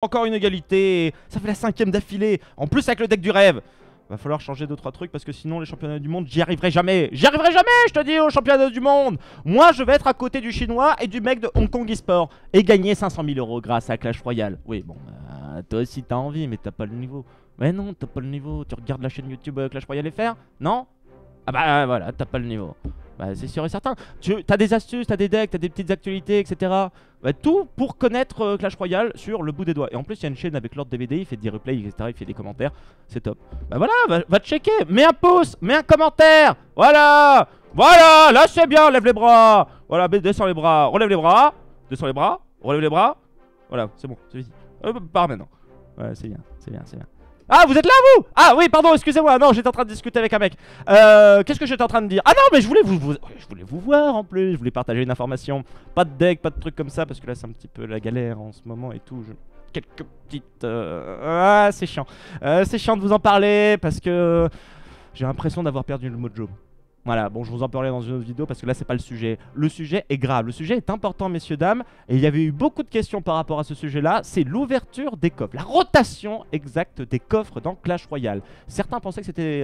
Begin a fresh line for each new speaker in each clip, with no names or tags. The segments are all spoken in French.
Encore une égalité, ça fait la 5ème d'affilée, en plus avec le deck du rêve. Va falloir changer 2-3 trucs parce que sinon les championnats du monde, j'y arriverai jamais. J'y arriverai jamais, je te dis, aux championnats du monde. Moi, je vais être à côté du chinois et du mec de Hong Kong eSport et gagner 500 000 € grâce à Clash Royale. Oui, bon, toi aussi t'as envie, mais t'as pas le niveau. Mais non, t'as pas le niveau. Tu regardes la chaîne YouTube Clash Royale FR? Non? Ah bah voilà, t'as pas le niveau. Bah c'est sûr et certain. T'as des astuces, t'as des decks, t'as des petites actualités, etc. Bah, tout pour connaître Clash Royale sur le bout des doigts. Et en plus, il y a une chaîne avec Lord DVD, il fait des replays, etc. Il fait des commentaires. C'est top. Bah voilà, va checker. Mets un pouce, mets un commentaire. Voilà. Voilà, là c'est bien. Lève les bras. Voilà, descends les bras. Relève les bras. Descends les bras. Relève les bras. Voilà, c'est bon, c'est fini. Pars maintenant. Ouais, c'est bien, c'est bien, c'est bien. Ah, vous êtes là, vous? Ah oui, pardon, excusez-moi. Non, j'étais en train de discuter avec un mec. Qu'est-ce que j'étais en train de dire? Ah non, mais je voulais vous voir en plus. Je voulais partager une information. Pas de deck, pas de trucs comme ça, parce que là, c'est un petit peu la galère en ce moment et tout. Quelques petites... Ah, c'est chiant. C'est chiant de vous en parler, parce que j'ai l'impression d'avoir perdu le mojo. Voilà, bon, je vous en parlerai dans une autre vidéo parce que là, c'est pas le sujet. Le sujet est grave, le sujet est important, messieurs, dames. Et il y avait eu beaucoup de questions par rapport à ce sujet-là. C'est l'ouverture des coffres, la rotation exacte des coffres dans Clash Royale. Certains pensaient que c'était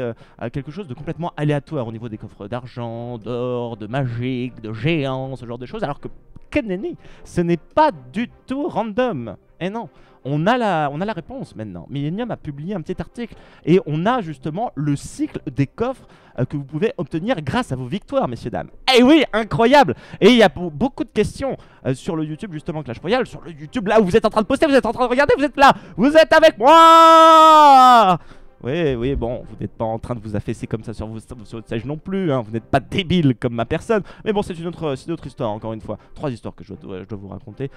quelque chose de complètement aléatoire au niveau des coffres d'argent, d'or, de magique, de géant, ce genre de choses. Alors que, Keneni, ce n'est pas du tout random. Et non, on a la réponse maintenant. Millennium a publié un petit article et on a justement le cycle des coffres que vous pouvez obtenir grâce à vos victoires, messieurs, dames. Eh oui, incroyable! Et il y a beaucoup de questions sur le YouTube, justement, Clash Royale, sur le YouTube là où vous êtes en train de poster, vous êtes en train de regarder, vous êtes là, vous êtes avec moi! Oui, oui, bon, vous n'êtes pas en train de vous affaisser comme ça sur votre siège non plus, hein. Vous n'êtes pas débile comme ma personne. Mais bon, c'est une autre histoire, encore une fois. 3 histoires que je dois vous raconter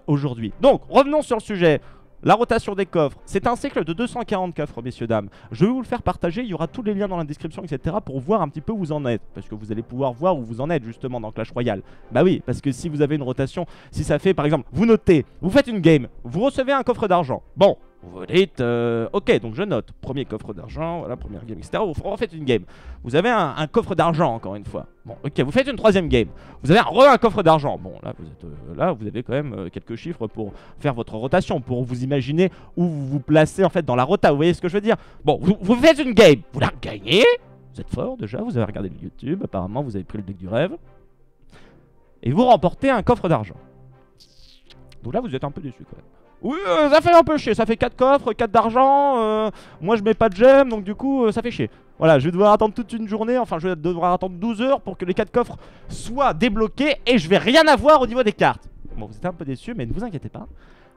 aujourd'hui. Donc, revenons sur le sujet. La rotation des coffres, c'est un cycle de 240 coffres, messieurs, dames. Je vais vous le faire partager, il y aura tous les liens dans la description, etc. pour voir un petit peu où vous en êtes. Parce que vous allez pouvoir voir où vous en êtes, justement, dans Clash Royale. Bah oui, parce que si vous avez une rotation, si ça fait, par exemple, vous notez, vous faites une game, vous recevez un coffre d'argent. Bon, vous dites, ok, donc je note, premier coffre d'argent, voilà, première game, etc. Vous refaites une game. Vous avez un coffre d'argent, encore une fois. Bon, ok, vous faites une troisième game. Vous avez un coffre d'argent. Bon, là, vous avez quand même quelques chiffres pour faire votre rotation, pour vous imaginer où vous vous placez, en fait, dans la rota. Vous voyez ce que je veux dire? Bon, vous faites une game. Vous la gagnez. Vous êtes fort, déjà. Vous avez regardé le YouTube. Apparemment, vous avez pris le deck du rêve. Et vous remportez un coffre d'argent. Donc là, vous êtes un peu déçu, quand même. Oui, ça fait un peu chier, ça fait 4 coffres, 4 d'argent, moi je mets pas de gemme, donc du coup ça fait chier. Voilà, je vais devoir attendre toute une journée, enfin je vais devoir attendre 12 heures pour que les 4 coffres soient débloqués et je vais rien avoir au niveau des cartes. Bon, vous êtes un peu déçus, mais ne vous inquiétez pas,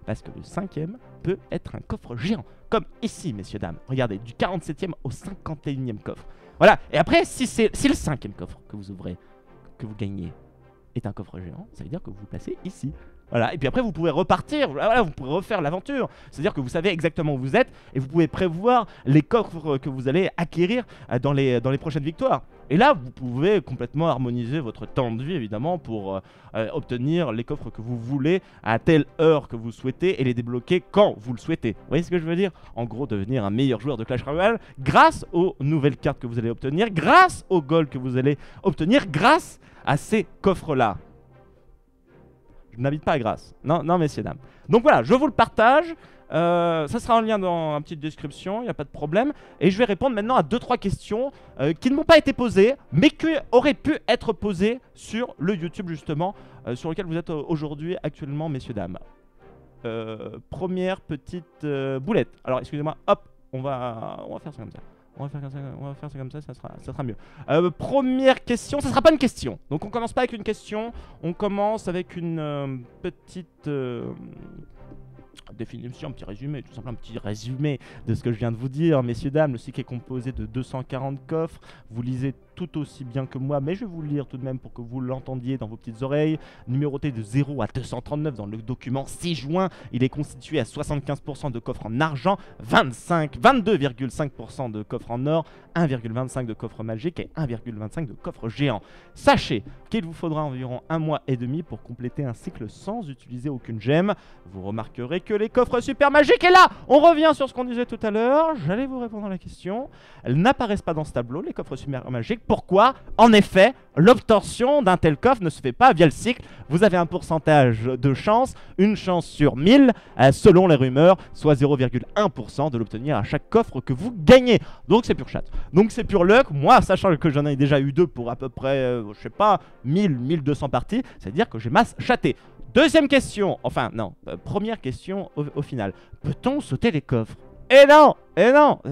parce que le 5ème peut être un coffre géant, comme ici, messieurs, dames. Regardez, du 47ème au 51ème coffre. Voilà, et après, si le 5ème coffre que vous ouvrez, que vous gagnez, est un coffre géant, ça veut dire que vous vous placez ici. Voilà, et puis après vous pouvez repartir, voilà, vous pourrez refaire l'aventure. C'est-à-dire que vous savez exactement où vous êtes et vous pouvez prévoir les coffres que vous allez acquérir dans les prochaines victoires. Et là, vous pouvez complètement harmoniser votre temps de vie, évidemment, pour obtenir les coffres que vous voulez à telle heure que vous souhaitez et les débloquer quand vous le souhaitez. Vous voyez ce que je veux dire? En gros, devenir un meilleur joueur de Clash Royale grâce aux nouvelles cartes que vous allez obtenir, grâce au gold que vous allez obtenir, grâce à ces coffres-là. Je n'invite pas à grâce. Non, non, messieurs, dames. Donc voilà, je vous le partage. Ça sera en lien dans la petite description, il n'y a pas de problème. Et je vais répondre maintenant à 2-3 questions qui ne m'ont pas été posées, mais qui auraient pu être posées sur le YouTube, justement, sur lequel vous êtes aujourd'hui, actuellement, messieurs, dames. Première petite boulette. Alors, excusez-moi, hop, on va faire ça comme ça. On va faire ça comme ça, ça sera mieux. Première question, ça sera pas une question. Donc on commence pas avec une question, on commence avec une petite définition, un petit résumé, tout simplement un petit résumé de ce que je viens de vous dire. Messieurs, dames, le cycle est composé de 240 coffres. Vous lisez tout aussi bien que moi, mais je vais vous le lire tout de même pour que vous l'entendiez dans vos petites oreilles. Numéroté de 0 à 239 dans le document 6 juin. Il est constitué à 75% de coffres en argent, 22,5% de coffres en or, 1,25 de coffres magiques et 1,25 de coffres géants. Sachez qu'il vous faudra environ 1 mois et demi pour compléter un cycle sans utiliser aucune gemme. Vous remarquerez que les coffres super magiques, et là, on revient sur ce qu'on disait tout à l'heure. J'allais vous répondre à la question. Elles n'apparaissent pas dans ce tableau, les coffres super magiques, pourquoi, en effet, l'obtention d'un tel coffre ne se fait pas via le cycle. Vous avez un pourcentage de chance, une chance sur 1000, selon les rumeurs, soit 0,1% de l'obtenir à chaque coffre que vous gagnez. Donc c'est pure chatte. Donc c'est pure luck. Moi, sachant que j'en ai déjà eu 2 pour à peu près, je sais pas, 1200 parties, c'est-à-dire que j'ai masse chaté. Deuxième question, enfin non, première question au final. Peut-on sauter les coffres? Eh non,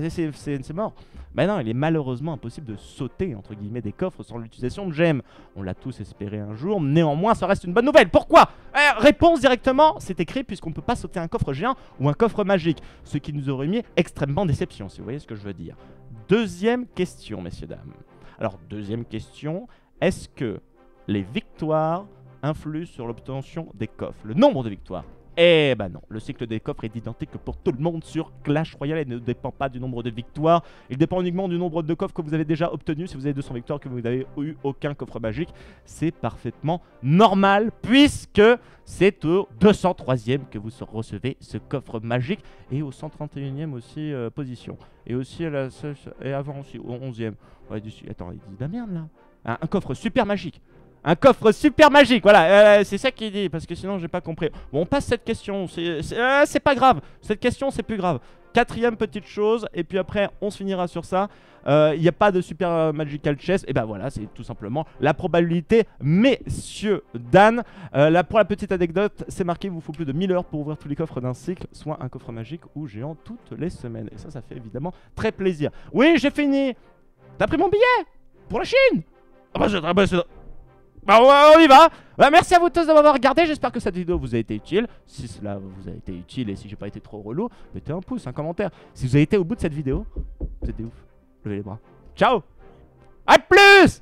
c'est mort. Mais non, il est malheureusement impossible de sauter entre guillemets des coffres sans l'utilisation de gemmes. On l'a tous espéré un jour, néanmoins ça reste une bonne nouvelle. Pourquoi? Réponse directement, c'est écrit puisqu'on ne peut pas sauter un coffre géant ou un coffre magique. Ce qui nous aurait mis extrêmement déception, si vous voyez ce que je veux dire. Deuxième question, messieurs, dames. Alors, deuxième question, est-ce que les victoires influent sur l'obtention des coffres? Le nombre de victoires? Eh ben non, le cycle des coffres est identique pour tout le monde sur Clash Royale et ne dépend pas du nombre de victoires. Il dépend uniquement du nombre de coffres que vous avez déjà obtenus. Si vous avez 200 victoires que vous n'avez eu aucun coffre magique, c'est parfaitement normal puisque c'est au 203e que vous recevez ce coffre magique et au 131e aussi position. Et aussi à la et avant aussi au 11e. Ouais, attends, il dit de la merde là. Un coffre super magique. Un coffre super magique, voilà, c'est ça qu'il dit, parce que sinon j'ai pas compris. Bon, on passe cette question, c'est pas grave, cette question c'est plus grave. Quatrième petite chose, et puis après on se finira sur ça. Il n'y a pas de super magical chest, et ben voilà, c'est tout simplement la probabilité, messieurs Dan. Pour la petite anecdote, c'est marqué, il vous faut plus de 1000 heures pour ouvrir tous les coffres d'un cycle, soit un coffre magique ou géant toutes les semaines. Et ça fait évidemment très plaisir. Oui, j'ai fini. T'as pris mon billet pour la Chine? Bah on y va. Merci à vous tous de m'avoir regardé, j'espère que cette vidéo vous a été utile. Si cela vous a été utile et si j'ai pas été trop relou, mettez un pouce, un commentaire. Si vous avez été au bout de cette vidéo, vous êtes des ouf. Levez les bras. Ciao. A plus.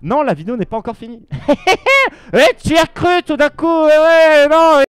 Non, la vidéo n'est pas encore finie. Eh, tu as cru tout d'un coup. Ouais, non.